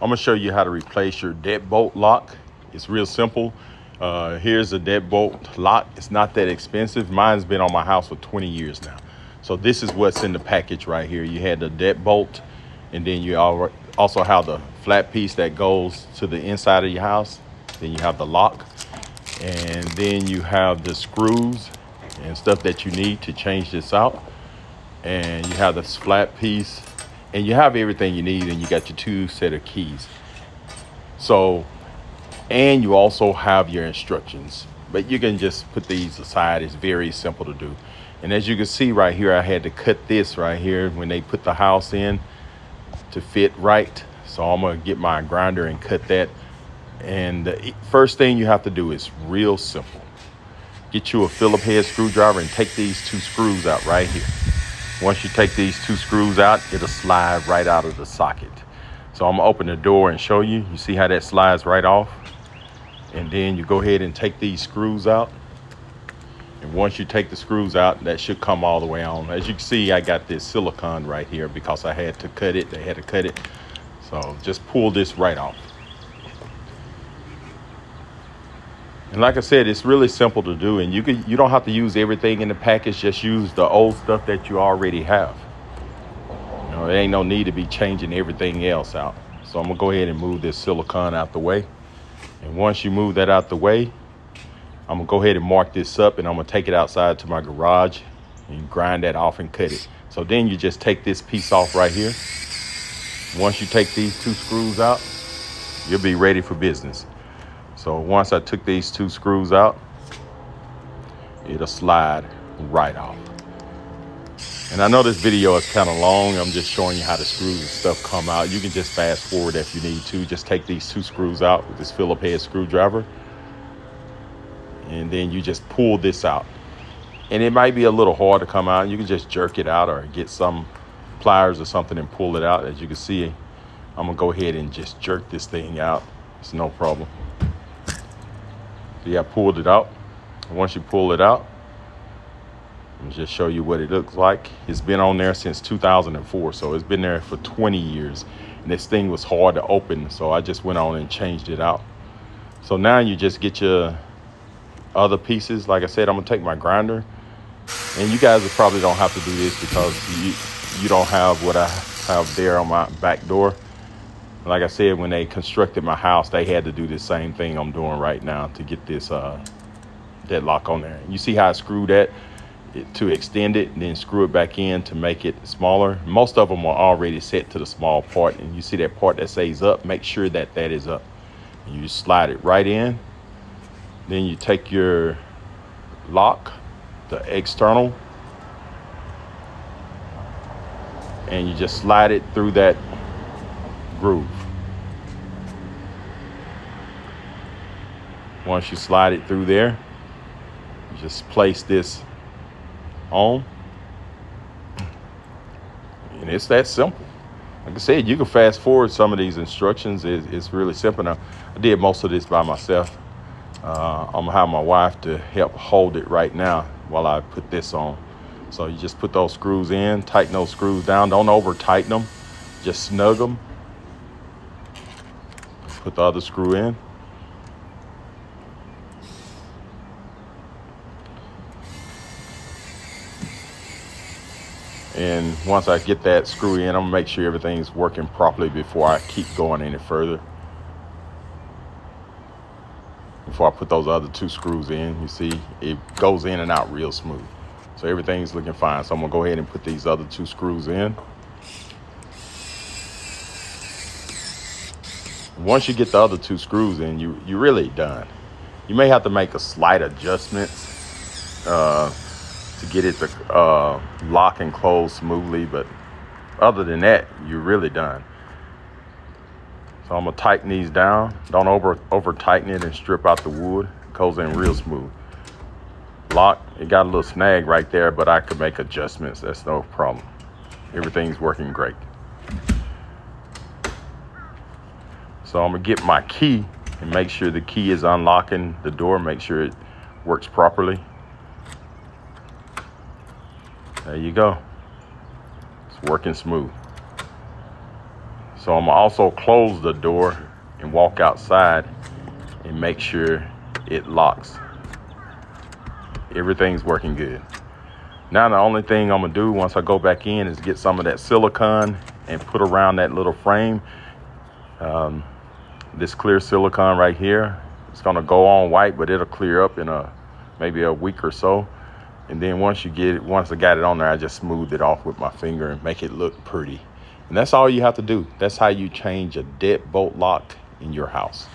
I'm gonna show you how to replace your deadbolt lock. It's real simple. Here's a deadbolt lock. It's not that expensive. Mine's been on my house for 20 years now. So this is what's in the package right here. You had the deadbolt, and then you also have the flat piece that goes to the inside of your house. Then you have the lock, and then you have the screws and stuff that you need to change this out. And you have this flat piece, and you have everything you need, and you got your 2 set of keys. So, and you also have your instructions, but you can just put these aside. It's very simple to do. And as you can see right here, I had to cut this right here when they put the house in to fit right. So I'm gonna get my grinder and cut that. And the first thing you have to do is real simple. Get you a Phillips head screwdriver and take these 2 screws out right here. Once you take these 2 screws out, it'll slide right out of the socket. So I'm gonna open the door and show you. You see how that slides right off? And then you go ahead and take these screws out. And once you take the screws out, that should come all the way on. As you can see, I got this silicone right here because I had to cut it. They had to cut it. So just pull this right off. And like I said, it's really simple to do, and you don't have to use everything in the package. Just use the old stuff that you already have. You know, there ain't no need to be changing everything else out. So I'm gonna go ahead and move this silicone out the way. And once you move that out the way, I'm gonna go ahead and mark this up, and I'm gonna take it outside to my garage and grind that off and cut it. So then you just take this piece off right here. Once you take these 2 screws out, you'll be ready for business. So once I took these 2 screws out, it'll slide right off. And I know this video is kind of long. I'm just showing you how the screws and stuff come out. You can just fast forward if you need to. Just take these 2 screws out with this Phillips head screwdriver. And then you just pull this out. And it might be a little hard to come out. You can just jerk it out or get some pliers or something and pull it out. As you can see, I'm gonna go ahead and just jerk this thing out. It's no problem. So yeah, I pulled it out. And once you pull it out, let me just show you what it looks like. It's been on there since 2004, so it's been there for 20 years. And this thing was hard to open, so I just went on and changed it out. So now you just get your other pieces. Like I said, I'm gonna take my grinder. And you guys probably don't have to do this because you don't have what I have there on my back door. Like I said, when they constructed my house, they had to do the same thing I'm doing right now to get this deadlock on there. You see how I screwed that to extend it, and then screw it back in to make it smaller. Most of them are already set to the small part, and you see that part that says up, make sure that that is up. And you just slide it right in. Then you take your lock, the external, and you just slide it through that groove. Once you slide it through there, you just place this on, and it's that simple. Like I said, you can fast forward some of these instructions. It's really simple. Now, I did most of this by myself. I'm gonna have my wife to help hold it right now while I put this on. So you just put those screws in, tighten those screws down. Don't over tighten them, just snug them. Put the other screw in. And once I get that screw in, I'm gonna make sure everything's working properly before I keep going any further. Before I put those other 2 screws in, you see it goes in and out real smooth. So everything's looking fine. So I'm gonna go ahead and put these other 2 screws in. Once you get the other 2 screws in, you're really done. You may have to make a slight adjustments to get it to lock and close smoothly, but other than that, you're really done. So I'm gonna tighten these down. Don't over tighten it and strip out the wood. It goes in real smooth. Lock, it got a little snag right there, but I could make adjustments. That's no problem. Everything's working great. So I'm gonna get my key and make sure the key is unlocking the door. Make sure it works properly. There you go. It's working smooth. So So I'm gonna also close the door and walk outside and make sure it locks. Everything's working good. Now the only thing I'm gonna do once I go back in is get some of that silicone and put around that little frame. This clear silicone right here, it's gonna go on white, but it'll clear up in maybe a week or so. And then once I got it on there, I just smooth it off with my finger and make it look pretty. And that's all you have to do. That's how you change a deadbolt lock in your house.